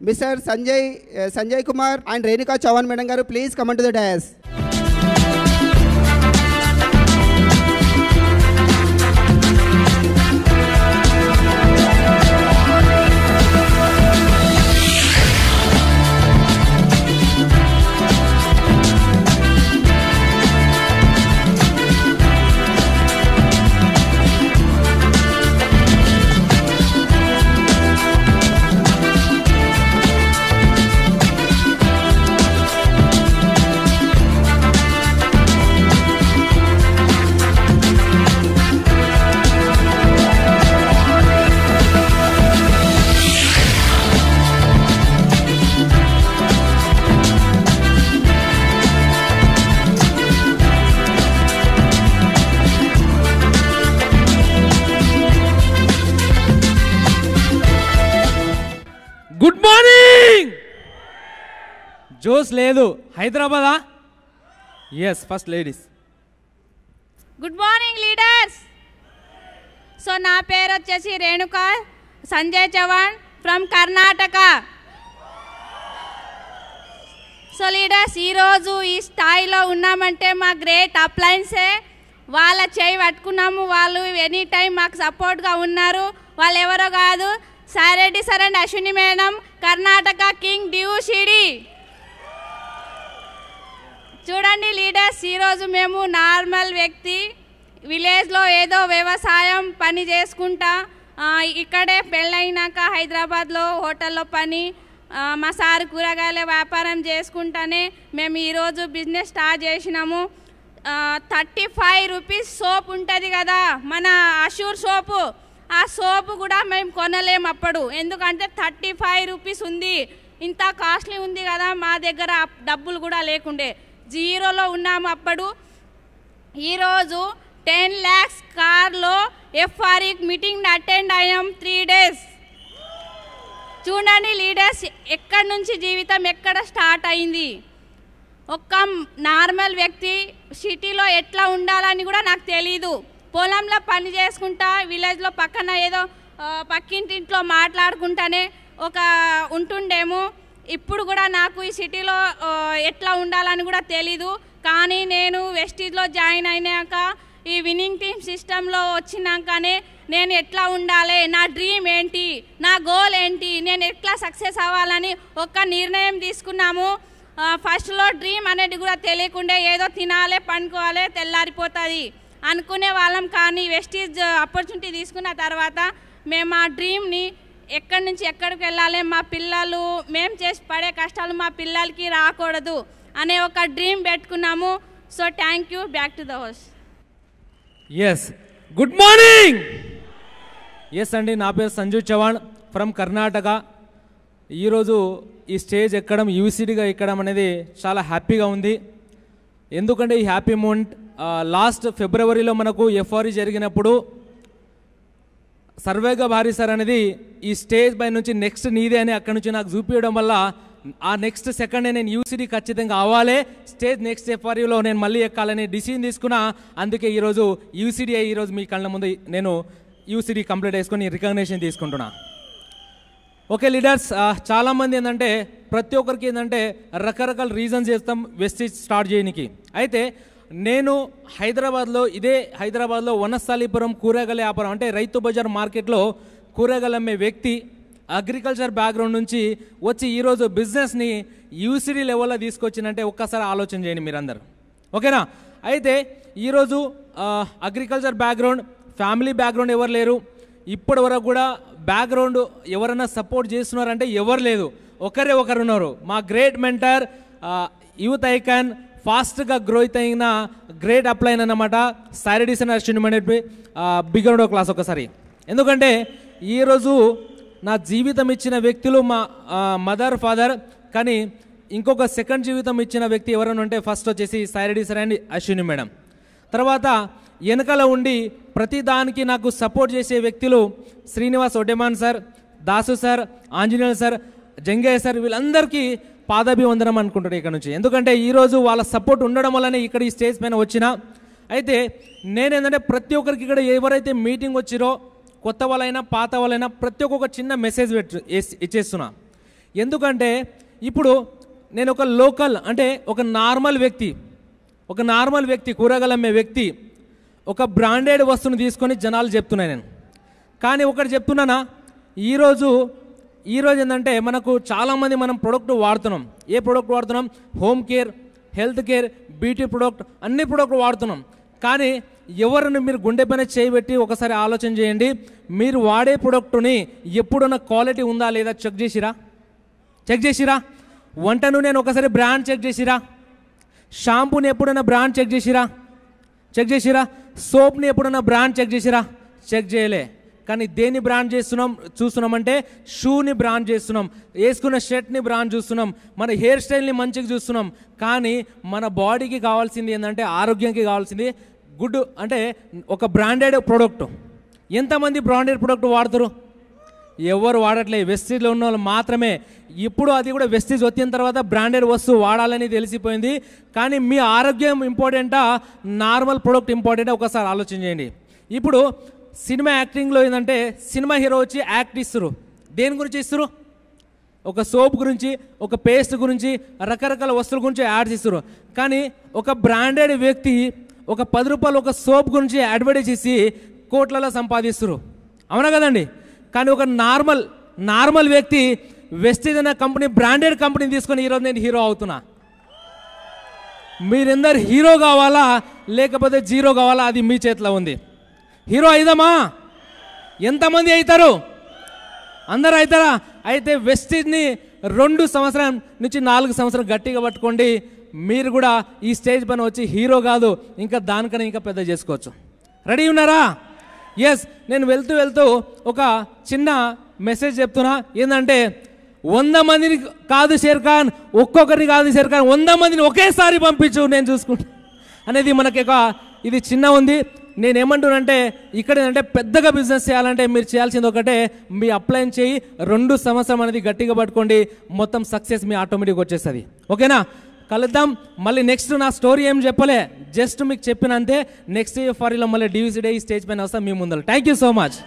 Mr. Sanjay Kumar and Renuka Chavan Madam garu, please come on to the dais. Good morning. జోస్ లేదు హైదరాబాదా? Yes, first ladies. Good morning leaders. So నా పేరు వచ్చేసి Renuka Sanjay Chavan from Karnataka. So leaders, ఈరోజు ఈ స్థాయిలో ఉన్నామంటే మా గ్రేట్ అప్లయన్సే. వాళ్ళ చేయి పట్టుకున్నాము, వాళ్ళు ఎనీ టైం మాకు సపోర్ట్గా ఉన్నారు. వాళ్ళు ఎవరో కాదు, Sareddy sir and Ashwini madam, Karnataka king డియూసిడి. చూడండి లీడర్స్, ఈరోజు మేము నార్మల్ వ్యక్తి, విలేజ్లో ఏదో వ్యవసాయం పని చేసుకుంటా, ఇక్కడే పెళ్ళైనాక హైదరాబాద్లో హోటల్లో పని, మా సార్ కూరగాయల వ్యాపారం చేసుకుంటానే మేము ఈరోజు బిజినెస్ స్టార్ట్ చేసినాము. 35 రూపీస్ సోప్ ఉంటుంది కదా, మన అష్యూర్ సోపు, ఆ సోపు కూడా మేము కొనలేము అప్పుడు, ఎందుకంటే 35 రూపీస్ ఉంది. ఇంత కాస్ట్లీ ఉంది కదా, మా దగ్గర డబ్బులు కూడా లేకుండే, జీరోలో ఉన్నాము అప్పుడు. ఈరోజు 10 lakhs కార్లో ఎఫ్ఆర్ఈ మీటింగ్ అటెండ్ అయ్యాం 3 days. చూడండి లీడర్స్, ఎక్కడి నుంచి జీవితం ఎక్కడ స్టార్ట్ అయింది. ఒక్క నార్మల్ వ్యక్తి సిటీలో ఎట్లా ఉండాలని కూడా నాకు తెలీదు. పొలంలో పని చేసుకుంటా, విలేజ్లో పక్కన ఏదో పక్కింటింట్లో మాట్లాడుకుంటానే ఒక ఉంటుండేమో. ఇప్పుడు కూడా నాకు ఈ సిటీలో ఎట్లా ఉండాలని కూడా తెలీదు. కానీ నేను వెస్టీజ్లో జాయిన్ అయినాక, ఈ విన్నింగ్ టీమ్ సిస్టంలో వచ్చినాకనే నేను ఎట్లా ఉండాలి, నా డ్రీమ్ ఏంటి, నా గోల్ ఏంటి, నేను ఎట్లా సక్సెస్ అవ్వాలని ఒక నిర్ణయం తీసుకున్నాము. ఫస్ట్లో డ్రీమ్ అనేది కూడా తెలియకుండా ఏదో తినాలి, పండుకోవాలి, తెల్లారిపోతుంది అనుకునే వాళ్ళం. కానీ వెస్టీజ్ ఆపర్చునిటీ తీసుకున్న తర్వాత మేము ఆ డ్రీమ్ని ఎక్కడి నుంచి ఎక్కడికి వెళ్ళాలి, మా పిల్లలు మేము చేసి పడే కష్టాలు మా పిల్లలకి రాకూడదు అనే ఒక డ్రీమ్ పెట్టుకున్నాము. So thank you. Back to the house. Yes, good morning. Yes అండి, నా పేరు సంజయ్ చవాన్ ఫ్రమ్ కర్ణాటక. ఈరోజు ఈ స్టేజ్ ఎక్కడం, యూసీడీగా ఎక్కడం అనేది చాలా హ్యాపీగా ఉంది. ఎందుకంటే ఈ హ్యాపీ మూమెంట్ లాస్ట్ ఫిబ్రవరిలో మనకు ఎఫ్ఆర్ఈ జరిగినప్పుడు సర్వేగా భారీ సార్ అనేది ఈ స్టేజ్ పై నుంచి నెక్స్ట్ నీదే అని అక్కడి నుంచి నాకు చూపించడం వల్ల ఆ నెక్స్ట్ సెకండ్ నేను యూసీడీ ఖచ్చితంగా అవ్వాలి, స్టేజ్ నెక్స్ట్ ఎఫ్ఆర్ఈలో నేను మళ్ళీ ఎక్కాలని డిసిషన్ తీసుకున్నా. అందుకే ఈరోజు యూసీడీ ఈరోజు మీ కళ్ళ ముందు నేను యూసీడీ కంప్లీట్ చేసుకొని రికగ్నేషన్ తీసుకుంటున్నా. ఓకే లీడర్స్, చాలామంది ఏంటంటే ప్రతి ఒక్కరికి ఏంటంటే రకరకాల రీజన్స్ చేస్తాం వెస్టీజ్ స్టార్ట్ చేయడానికి. అయితే నేను ఇదే హైదరాబాద్లో వనస్థలిపురం కూరగాయల వ్యాపారం అంటే రైతు బజార్ మార్కెట్లో కూరగాయలు అమ్మే వ్యక్తి, అగ్రికల్చర్ బ్యాక్గ్రౌండ్ నుంచి వచ్చి ఈరోజు బిజినెస్ని యూసీడీ లెవెల్లో తీసుకొచ్చినంటే ఒక్కసారి ఆలోచన చేయండి మీరందరూ, ఓకేనా? అయితే ఈరోజు అగ్రికల్చర్ బ్యాక్గ్రౌండ్, ఫ్యామిలీ బ్యాక్గ్రౌండ్ ఎవరు లేరు, ఇప్పటి వరకు కూడా బ్యాక్గ్రౌండ్ ఎవరైనా సపోర్ట్ చేస్తున్నారంటే ఎవరు లేదు, ఒకరే ఒకరు ఉన్నారు. మా గ్రేట్ మెంటర్, యూత్ ఐకాన్, ఫాస్ట్గా గ్రోత్ అయిన గ్రేట్ అప్లైన్ అన్నమాట సారెడ్డి సార్ అశ్విని మేడం. బిగ్గరడో క్లాస్ ఒకసారి. ఎందుకంటే ఈరోజు నా జీవితం ఇచ్చిన వ్యక్తులు మా మదర్, ఫాదర్, కానీ ఇంకొక సెకండ్ జీవితం ఇచ్చిన వ్యక్తి ఎవరైనా ఉంటే ఫస్ట్ వచ్చేసి Sareddy sir and Ashwini madam. తర్వాత వెనకాల ఉండి ప్రతి దానికి నాకు సపోర్ట్ చేసే వ్యక్తులు Srinivas Oddeman sir, Dasu sir, Anjaneyulu sir, Jangaiah sir, వీళ్ళందరికీ పాదాభివందనం అనుకుంటారు ఇక్కడ నుంచి. ఎందుకంటే ఈరోజు వాళ్ళ సపోర్ట్ ఉండడం వల్లనే ఇక్కడ ఈ స్టేజ్ పైన వచ్చిన. అయితే నేనేంటంటే ప్రతి ఒక్కరికి ఇక్కడ ఎవరైతే మీటింగ్ వచ్చిరో, కొత్త వాళ్ళైనా పాత వాళ్ళైనా, ప్రతి ఒక్క చిన్న మెసేజ్ ఇచ్చేస్తున్నా. ఎందుకంటే ఇప్పుడు నేను ఒక లోకల్ అంటే ఒక నార్మల్ వ్యక్తి కూరగాయలు అమ్మే వ్యక్తి ఒక బ్రాండెడ్ వస్తువుని తీసుకొని జనాలు చెప్తున్నాను నేను. కానీ ఒకటి చెప్తున్నానా, ఈరోజు ఏంటంటే మనకు చాలామంది మనం ప్రోడక్ట్ వాడుతున్నాం. ఏ ప్రోడక్ట్ వాడుతున్నాం? Home care, health care, beauty product, అన్ని ప్రోడక్ట్ వాడుతున్నాం. కానీ ఎవరిని మీరు గుండె పైన చేయబెట్టి ఒకసారి ఆలోచన చేయండి, మీరు వాడే ప్రోడక్ట్ని ఎప్పుడన్నా క్వాలిటీ ఉందా లేదా చెక్ చేసిరా? వంట నూనెను ఒకసారి బ్రాండ్ చెక్ చేసిరా? షాంపూని ఎప్పుడైనా బ్రాండ్ చెక్ చేసిరా? సోప్ని ఎప్పుడైనా బ్రాండ్ చెక్ చేయలే. కానీ దేన్ని బ్రాండ్ చూస్తున్నామంటే షూని బ్రాండ్ చేస్తున్నాం, వేసుకున్న షర్ట్ని బ్రాండ్ చూస్తున్నాం, మన హెయిర్ స్టైల్ని మంచిగా చూస్తున్నాం. కానీ మన బాడీకి కావాల్సింది ఏంటంటే, ఆరోగ్యానికి కావాల్సింది గుడ్ అంటే ఒక బ్రాండెడ్ ప్రోడక్ట్. ఎంతమంది బ్రాండెడ్ ప్రోడక్ట్ వాడతారు? ఎవరు వాడట్లేదు, వెస్టీజ్లో ఉన్న వాళ్ళు మాత్రమే. ఇప్పుడు అది కూడా వెస్టీజ్ వచ్చిన తర్వాత బ్రాండెడ్ వస్తువు వాడాలని తెలిసిపోయింది. కానీ మీ ఆరోగ్యం ఇంపార్టెంటా, నార్మల్ ప్రోడక్ట్ ఇంపార్టెంటా? ఒకసారి ఆలోచన చేయండి. ఇప్పుడు సినిమా యాక్టింగ్లో ఏంటంటే సినిమా హీరో వచ్చి యాక్ట్ ఇస్తారు. దేని గురించి ఇస్తారు? ఒక సోప్ గురించి, ఒక పేస్ట్ గురించి, రకరకాల వస్తువుల గురించి యాడ్స్ ఇస్తారు. కానీ ఒక బ్రాండెడ్ వ్యక్తి ఒక 10 రూపాయలు ఒక సోప్ గురించి అడ్వర్టైజ్ చేసి కోట్లలో సంపాదిస్తారు. అవునా కదండి? కానీ ఒక నార్మల్ వ్యక్తి వెస్టీజ్ అనే కంపెనీ, బ్రాండెడ్ కంపెనీని తీసుకొని ఈరోజు నేను హీరో అవుతున్నా. మీరందరు హీరో కావాలా లేకపోతే జీరో కావాలా? అది మీ చేతిలో ఉంది. హీరో అయిదామా? ఎంతమంది అవుతారు? అందరూ అవుతారా? అయితే వెస్టీజ్ని 2 సంవత్సరం నుంచి 4 సంవత్సరం గట్టిగా పట్టుకోండి. మీరు కూడా ఈ స్టేజ్ పైన వచ్చి హీరో కాదు, ఇంకా దానికన్నా ఇంకా పెద్ద చేసుకోవచ్చు. రెడీ ఉన్నారా? ఎస్. నేను వెళ్తూ ఒక చిన్న మెసేజ్ చెప్తున్నా. ఏంటంటే 100 మందిని కాదు షేర్ఖాన్, ఒక్కొక్కరిని కాదు షేర్ఖాన్, 100 మందిని ఒకేసారి పంపించు, నేను చూసుకుంటా అనేది మనకి ఇది చిన్న ఉంది. నేనేమంటున్నానంటే ఇక్కడ ఏంటంటే పెద్దగా బిజినెస్ చేయాలంటే మీరు చేయాల్సింది ఒకటే, మీ అప్లై చేయి, 2 సంవత్సరం అనేది గట్టిగా పట్టుకోండి, మొత్తం సక్సెస్ మీ ఆటోమేటిక్గా వచ్చేస్తుంది. ఓకేనా? కలుద్దాం. మళ్ళీ నెక్స్ట్ నా స్టోరీ ఏం చెప్పలే, జస్ట్ మీకు చెప్పినంతే. నెక్స్ట్ ఫారీలో మళ్ళీ డివిసి డే ఈ స్టేజ్ పైన వస్తాం మీ ముందర. Thank you so much.